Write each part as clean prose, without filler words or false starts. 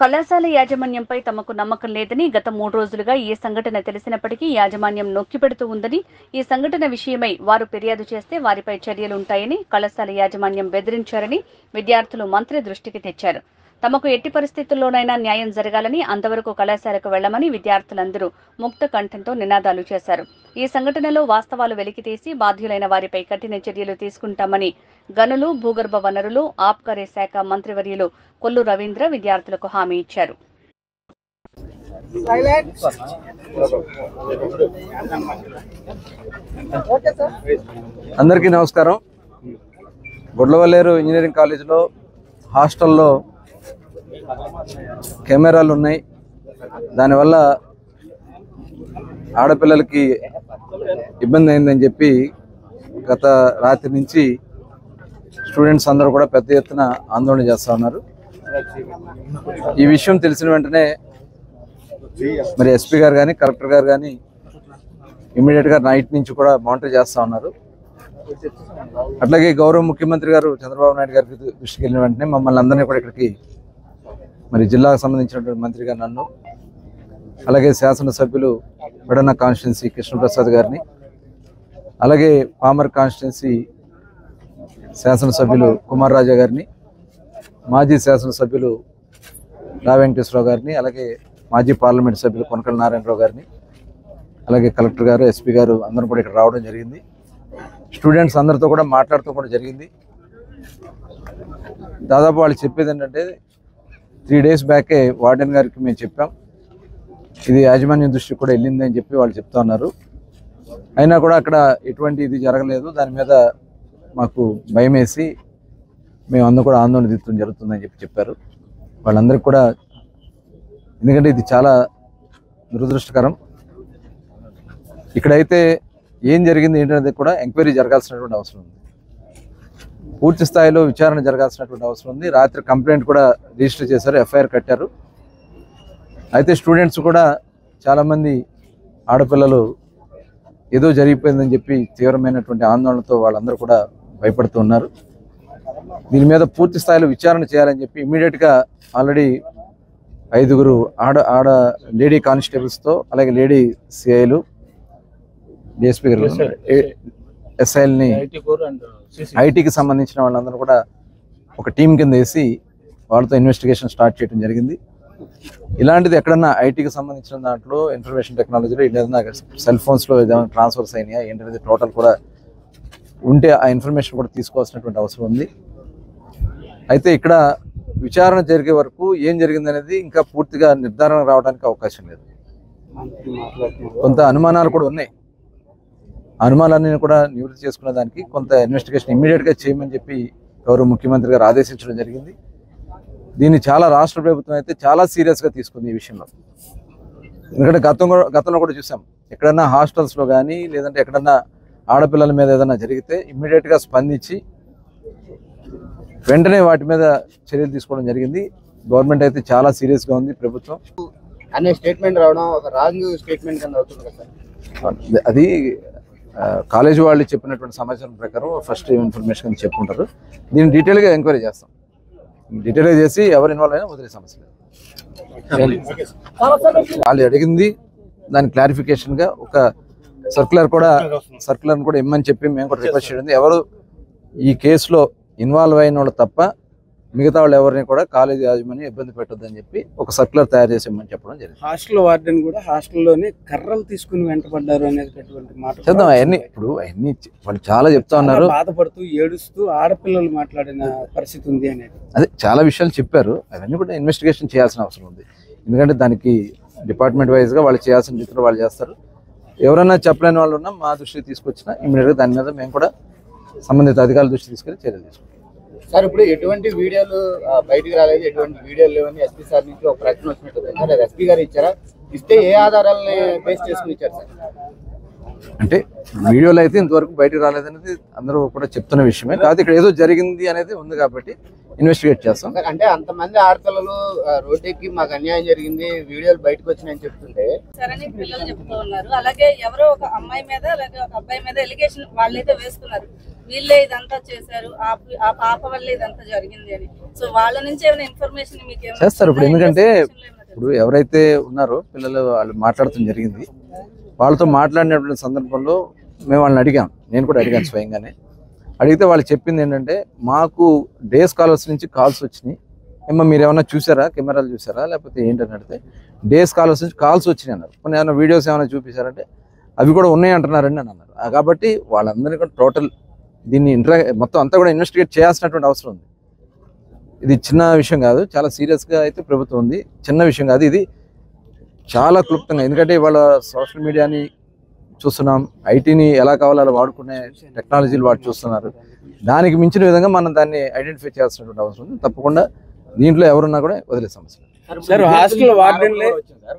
కళాశాల యాజమాన్యంపై తమకు నమ్మకం లేదని గత 3 రోజులుగా ఈ సంఘటన తెలిసినప్పటికీ యాజమాన్యం నొక్కిపెడుతూ ఉందని, ఈ సంఘటన విషయమై వారు ఫిర్యాదు చేస్తే వారిపై చర్యలుంటాయని కళాశాల యాజమాన్యం బెదిరించారని విద్యార్థులు మంత్రి దృష్టికి తెచ్చారు. తమకు ఎట్టి పరిస్థితుల్లోనైనా న్యాయం జరగాలని, అంతవరకు కళాశాలకు వెళ్లమని విద్యార్థులందరూ ముక్త కంఠంతో నినాదాలు చేశారు. ఈ సంఘటనలో వాస్తవాలు వెలికితీసి బాధ్యులైన వారిపై కఠిన చర్యలు తీసుకుంటామని గనులు, భూగర్భ వనరులు, ఆబ్కారీ శాఖ మంత్రివర్యులు కొల్లు రవీంద్ర విద్యార్థులకు హామీ ఇచ్చారు. అందరికీ నమస్కారం. గుడ్లవల్లేరు ఇంజనీరింగ్ కాలేజీలో హాస్టల్లో కెమెరాలు ఉన్నాయి. దానివల్ల ఆడపిల్లలకి ఇబ్బంది అయిందని చెప్పి గత రాత్రి నుంచి స్టూడెంట్స్ అందరూ కూడా పెద్ద ఎత్తున ఆందోళన చేస్తూ ఉన్నారు. ఈ విషయం తెలిసిన వెంటనే మరి ఎస్పీ గారు కానీ కలెక్టర్ గారు కానీ ఇమ్మీడియట్గా నైట్ నుంచి కూడా మానిటర్ చేస్తూ ఉన్నారు. అట్లాగే గౌరవ ముఖ్యమంత్రి గారు చంద్రబాబు నాయుడు గారికి దృష్టికి వెళ్ళిన వెంటనే మమ్మల్ని అందరినీ కూడా ఇక్కడికి మరి జిల్లాకు సంబంధించినటువంటి మంత్రిగా నన్ను, అలాగే శాసనసభ్యులు పెడన కాన్స్టిట్యున్సీ కృష్ణప్రసాద్ గారిని, అలాగే పామర్ కాన్స్టిట్యున్సీ శాసనసభ్యులు కుమార్ రాజా గారిని, మాజీ శాసనసభ్యులు రా వెంకటేశ్వరరావు గారిని, అలాగే మాజీ పార్లమెంట్ సభ్యులు కొనకళ్ళ నారాయణరావు గారిని, అలాగే కలెక్టర్ గారు, ఎస్పీ గారు అందరూ కూడా ఇక్కడ రావడం జరిగింది. స్టూడెంట్స్ అందరితో కూడా మాట్లాడుతూ కూడా జరిగింది. దాదాపు వాళ్ళు చెప్పేది ఏంటంటే 3 days బ్యాకే వార్డెన్ గారికి మేము చెప్పాం, ఇది యాజమాన్యం దృష్టికి కూడా వెళ్ళింది అని చెప్పి వాళ్ళు చెప్తా ఉన్నారు. అయినా కూడా అక్కడ ఎటువంటి ఇది జరగలేదు. దాని మీద మాకు భయం వేసి మేము అందరూ కూడా ఆందోళన తీర్చడం జరుగుతుందని చెప్పారు. వాళ్ళందరికీ కూడా, ఎందుకంటే ఇది చాలా దురదృష్టకరం. ఇక్కడైతే ఏం జరిగింది ఏంటనేది కూడా ఎంక్వైరీ జరగాల్సినటువంటి అవసరం ఉంది. పూర్తి స్థాయిలో విచారణ జరగాల్సినటువంటి అవసరం ఉంది. రాత్రి కంప్లైంట్ కూడా రిజిస్టర్ చేశారు, ఎఫ్ఐఆర్ కట్టారు. అయితే స్టూడెంట్స్ కూడా చాలామంది ఆడపిల్లలు ఏదో జరిగిపోయిందని చెప్పి తీవ్రమైనటువంటి ఆందోళనతో వాళ్ళందరూ కూడా భయపడుతూ ఉన్నారు. దీని మీద పూర్తి స్థాయిలో విచారణ చేయాలని చెప్పి ఇమ్మీడియట్గా ఆల్రెడీ 5 ఆడ లేడీ కానిస్టేబుల్స్తో, అలాగే లేడీ సిఐలు, డిఎస్పీ గారు, ఎస్ఐల్ని, ఐటీకి సంబంధించిన వాళ్ళందరూ కూడా ఒక టీం కింద వేసి వాళ్ళతో ఇన్వెస్టిగేషన్ స్టార్ట్ చేయడం జరిగింది. ఇలాంటిది ఎక్కడన్నా ఐటీకి సంబంధించిన దాంట్లో, ఇన్ఫర్మేషన్ టెక్నాలజీలో ఏదైనా సెల్ ఫోన్స్లో ఏదైనా ట్రాన్స్ఫర్స్ అయినాయా ఏంటనేది టోటల్ కూడా ఉంటే ఆ ఇన్ఫర్మేషన్ కూడా తీసుకోవాల్సినటువంటి అవసరం ఉంది. అయితే ఇక్కడ విచారణ జరిగే వరకు ఏం జరిగిందనేది ఇంకా పూర్తిగా నిర్ధారణ రావడానికి అవకాశం లేదు. కొంత అనుమానాలు కూడా ఉన్నాయి. అనుమానాలన్నీ కూడా నివృత్తి చేసుకునే దానికి కొంత ఇన్వెస్టిగేషన్ ఇమ్మీడియట్గా చేయమని చెప్పి గౌరవ ముఖ్యమంత్రి గారు ఆదేశించడం జరిగింది. దీన్ని చాలా రాష్ట్ర ప్రభుత్వం అయితే చాలా సీరియస్గా తీసుకుంది ఈ విషయంలో. ఎందుకంటే గతంలో కూడా చూసాం, ఎక్కడన్నా హాస్టల్స్లో కానీ లేదంటే ఎక్కడన్నా ఆడపిల్లల మీద ఏదైనా జరిగితే ఇమ్మీడియట్గా స్పందించి వెంటనే వాటి మీద చర్యలు తీసుకోవడం జరిగింది. గవర్నమెంట్ అయితే చాలా సీరియస్గా ఉంది. ప్రభుత్వం అనే స్టేట్మెంట్ రావడం ఒక రాంగ్ స్టేట్మెంట్ కింద అవుతుంది కదా సార్. అది కాలేజీ వాళ్ళు చెప్పినటువంటి సమాచారం ప్రకారం ఫస్ట్ ఇన్ఫర్మేషన్ కింద చెప్పుకుంటారు. దీన్ని డీటెయిల్గా ఎంక్వైరీ చేస్తాం. డీటెయిల్గా చేసి ఎవరు ఇన్వాల్వ్ అయినా వదిలే సమస్య లేదు. వాళ్ళు అడిగింది దాని క్లారిఫికేషన్గా ఒక సర్క్యులర్ కూడా ఇమ్మని చెప్పి మేము కూడా రిక్వెస్ట్ చేయడం. ఎవరు ఈ కేసులో ఇన్వాల్వ్ అయిన వాళ్ళు తప్ప మిగతా వాళ్ళు ఎవరిని కూడా కాలేజీ యాజమాన్యం ఇబ్బంది పెట్టొద్దని చెప్పి ఒక సర్క్యులర్ తయారు చేసేమని చెప్పడం జరిగింది. హాస్టల్ వార్డెన్ కూడా హాస్టల్లోనే కర్రలు తీసుకుని వెంటబడ్డారు అనేటటువంటి మాట చేద్దాం. అవన్నీ వాళ్ళు చాలా చెప్తా ఉన్నారు, బాధపడుతూ ఏడుస్తూ ఆడపిల్లలు మాట్లాడిన పరిస్థితి ఉంది అనేది. అదే చాలా విషయాలు చెప్పారు. అవన్నీ కూడా ఇన్వెస్టిగేషన్ చేయాల్సిన అవసరం ఉంది. ఎందుకంటే దానికి డిపార్ట్మెంట్ వైజ్గా వాళ్ళు చేయాల్సిన రీతిలో వాళ్ళు చేస్తారు. ఎవరైనా చెప్పలేని వాళ్ళు ఉన్నా మా దృష్టికి తీసుకొచ్చినా ఇమ్మీడియట్గా దాని మీద మేము కూడా సంబంధిత అధికారుల దృష్టి తీసుకెళ్ళి చర్యలు తీసుకుంటాం. సార్, ఇప్పుడు ఎటువంటి వీడియోలు బయటికి రాలేదు, ఎటువంటి వీడియోలు లేవని ఎస్పీ సార్ నుంచి ఒక ప్రకటన వచ్చినట్టు సార్, అది ఎస్పీ గారు ఇచ్చారా? ఇస్తే ఏ ఆధారాలని బేస్ చేసుకుని ఇచ్చారు సార్? అంటే వీడియోలో అయితే ఇంతవరకు బయటకు రాలేదనేది అందరూ కూడా చెప్తున్న విషయమే. కాదు ఇక్కడ ఏదో జరిగింది అనేది ఉంది కాబట్టి ఇన్వెస్టిగేట్ చేస్తాం. అంటే అంతమంది ఆడపిల్లలు రోడ్డెక్కి మాకు అన్యాయం జరిగింది, వీడియోలు బయటకు వచ్చినాయని చెప్తుంటే సరే పిల్లలు చెప్తూ ఉన్నారు. అలాగే ఎవరో ఒక అమ్మాయి మీద అలాగే ఒక అబ్బాయి మీద ఎలిగేషన్ వాళ్ళైతే వేసుకున్నారు, వీళ్ళే ఇదంతా చేశారు, ఆ పాప వల్ల ఇదంతా జరిగింది అని. సో వాళ్ళ నుంచి ఏమైనా ఇన్ఫర్మేషన్ మీకు చేస్తారు ఇప్పుడు. ఎందుకంటే ఇప్పుడు ఎవరైతే ఉన్నారో పిల్లలు వాళ్ళు మాట్లాడటం జరిగింది, వాళ్ళతో మాట్లాడినటువంటి సందర్భంలో మేము వాళ్ళని అడిగాం, నేను కూడా అడిగాను స్వయంగానే. అడిగితే వాళ్ళు చెప్పింది ఏంటంటే మాకు డే స్కాలర్స్ నుంచి కాల్స్ వచ్చినాయి, ఏమో మీరు ఏమైనా చూసారా, కెమెరాలు చూసారా లేకపోతే ఏంటని అడిగితే డే స్కాలర్స్ నుంచి కాల్స్ వచ్చినాయి అన్నారు. కొన్ని ఏమైనా వీడియోస్ ఏమైనా చూపించారంటే అవి కూడా ఉన్నాయి అంటున్నారండి అని అన్నారు. కాబట్టి వాళ్ళందరినీ కూడా టోటల్ దీన్ని మొత్తం అంతా కూడా ఇన్వెస్టిగేట్ చేయాల్సినటువంటి అవసరం ఉంది. ఇది చిన్న విషయం కాదు, చాలా సీరియస్గా అయితే ప్రభుత్వం ఉంది. చిన్న విషయం కాదు, ఇది చాలా క్లుప్తంగా. ఎందుకంటే ఇవాళ సోషల్ మీడియాని చూస్తున్నాం, ఐటీని ఎలా కావాలో అలా వాడుకునే టెక్నాలజీలు వాడు చూస్తున్నారు. దానికి మించిన విధంగా మనం దాన్ని ఐడెంటిఫై చేయాల్సినటువంటి అవసరం ఉంది. తప్పకుండా దీంట్లో ఎవరున్నా కూడా వదిలే సమస్య. సార్ హాస్టల్ వార్డెన్లే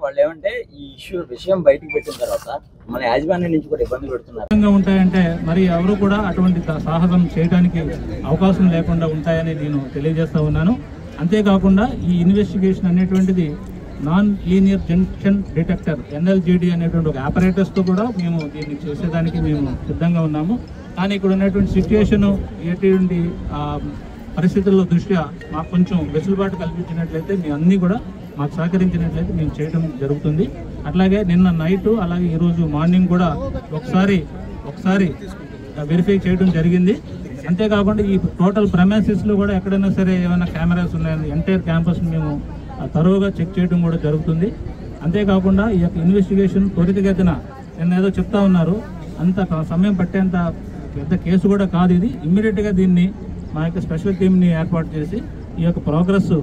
వాళ్ళు ఏమంటే ఈ విషయం బయటికి పెట్టిన తర్వాత మన యాజమాన్యం నుంచి కూడా ఇబ్బంది పెడుతున్నారు ఉంటాయంటే మరి ఎవరు కూడా అటువంటి సాహసం చేయడానికి అవకాశం లేకుండా ఉంటాయని నేను తెలియజేస్తా ఉన్నాను. అంతేకాకుండా ఈ ఇన్వెస్టిగేషన్ అనేటువంటిది non linear junction detector NLGD అనేటువంటి ఒక ఆపరేటర్స్తో కూడా మేము దీన్ని చేసేదానికి మేము సిద్ధంగా ఉన్నాము. కానీ ఇక్కడ ఉన్నటువంటి సిచ్యుయేషను ఎటువంటి పరిస్థితుల్లో దృష్ట్యా మాకు కొంచెం వెసులుబాటు కల్పించినట్లయితే మీ అన్నీ కూడా మాకు సహకరించినట్లయితే మేము చేయడం జరుగుతుంది. అట్లాగే నిన్న నైట్ అలాగే ఈరోజు మార్నింగ్ కూడా ఒకసారి వెరిఫై చేయడం జరిగింది. అంతేకాకుండా ఈ టోటల్ ప్రెమైసెస్లో కూడా ఎక్కడైనా సరే ఏమైనా కెమెరాస్ ఉన్నాయని ఎంటైర్ క్యాంపస్ని మేము తరువుగా చెక్ చేయడం కూడా జరుగుతుంది. అంతేకాకుండా ఈ యొక్క ఇన్వెస్టిగేషన్ త్వరితగతిన నిన్న ఏదో చెప్తా ఉన్నారు, అంత సమయం పట్టేంత పెద్ద కేసు కూడా కాదు ఇది. ఇమ్మీడియట్గా దీన్ని మా యొక్క స్పెషల్ టీమ్ని ఏర్పాటు చేసి ఈ యొక్క ప్రోగ్రెస్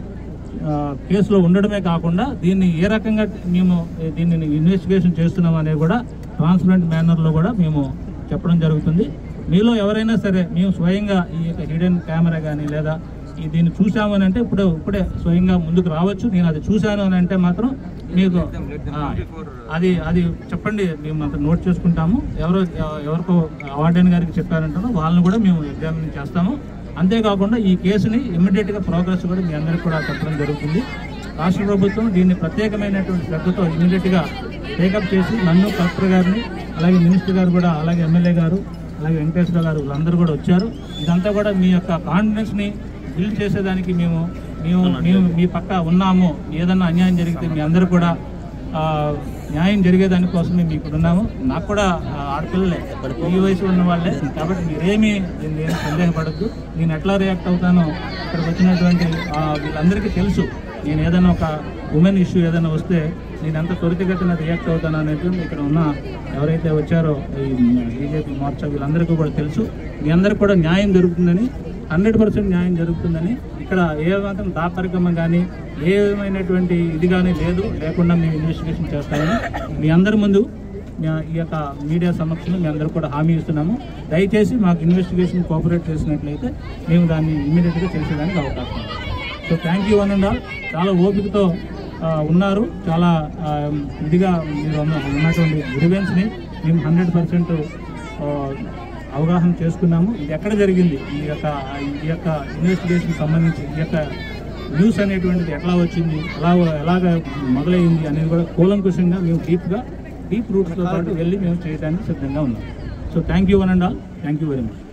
కేసులో ఉండడమే కాకుండా దీన్ని ఏ రకంగా మేము దీన్ని ఇన్వెస్టిగేషన్ చేస్తున్నాం అనేది కూడా ట్రాన్స్పరెంట్ మేనర్లో కూడా మేము చెప్పడం జరుగుతుంది. మీలో ఎవరైనా సరే మేము స్వయంగా ఈ యొక్క హిడెన్ కెమెరా కానీ లేదా దీన్ని చూసాము అని అంటే ఇప్పుడే స్వయంగా ముందుకు రావచ్చు. నేను అది చూశాను అని అంటే మాత్రం మీకు అది చెప్పండి, మేము అంత నోట్ చేసుకుంటాము. ఎవరికో వార్డెన్ గారికి చెప్పారంటారో వాళ్ళని కూడా మేము ఎగ్జామిన్ చేస్తాము. అంతేకాకుండా ఈ కేసుని ఇమ్మీడియట్గా ప్రోగ్రెస్ కూడా మీ అందరికీ కూడా చెప్పడం జరుగుతుంది. రాష్ట్ర ప్రభుత్వం దీన్ని ప్రత్యేకమైనటువంటి శ్రద్ధతో ఇమ్మీడియట్గా టేకప్ చేసి నన్ను, కలెక్టర్ గారిని, అలాగే మినిస్టర్ గారు కూడా, అలాగే ఎమ్మెల్యే గారు, అలాగే వెంకటేశ్వర గారు వీళ్ళందరూ కూడా వచ్చారు. ఇదంతా కూడా మీ యొక్క కాన్ఫిడెన్స్ని బిల్డ్ చేసేదానికి మేము మీ పక్క ఉన్నాము. ఏదన్నా అన్యాయం జరిగితే మీ అందరూ కూడా న్యాయం జరిగేదానికోసమే మీ ఇక్కడ ఉన్నాము. నాకు కూడా ఆడపిల్లలే, ఈ వయసు ఉన్న వాళ్ళే. కాబట్టి మీరేమీ దీన్ని సందేహపడద్దు. నేను ఎట్లా రియాక్ట్ అవుతానో ఇక్కడికి వచ్చినటువంటి వీళ్ళందరికీ తెలుసు. నేను ఏదైనా ఒక ఉమెన్ ఇష్యూ ఏదైనా వస్తే నేను ఎంత త్వరితగతిన రియాక్ట్ అవుతాను అనేది ఇక్కడ ఉన్న ఎవరైతే వచ్చారో ఈ బీజేపీ మోర్చా వీళ్ళందరికీ కూడా తెలుసు. మీ అందరికీ కూడా న్యాయం జరుగుతుందని, 100% న్యాయం జరుగుతుందని, ఇక్కడ ఏ మాత్రం దాపరికం కానీ ఏమైనటువంటి ఇది కానీ లేకుండా మేము ఇన్వెస్టిగేషన్ చేస్తామని మీ అందరి ముందు ఈ యొక్క మీడియా సమక్షంలో మీ అందరూ కూడా హామీ ఇస్తున్నాము. దయచేసి మాకు ఇన్వెస్టిగేషన్ కోఆపరేట్ చేసినట్లయితే మేము దాన్ని ఇమ్మీడియట్గా చేసేదానికి అవకాశం ఉంది. So thank you one and all. చాలా ఓపికతో ఉన్నారు. చాలా ఇదిగా మీరు ఉన్నటువంటి గ్రీవెన్స్ని మేము 100% అవగాహన చేసుకున్నాము. ఇది ఎక్కడ జరిగింది, ఈ యొక్క ఇన్వెస్టిగేషన్ సంబంధించి ఈ యొక్క న్యూస్ అనేటువంటిది ఎట్లా వచ్చింది, ఎలాగ మొదలైంది అనేది కూడా కూలంకుషంగా మేము డీప్ రూట్స్తో పాటు వెళ్ళి మేము చేయడానికి సిద్ధంగా ఉన్నాం. So thank you one and all. Thank you very much.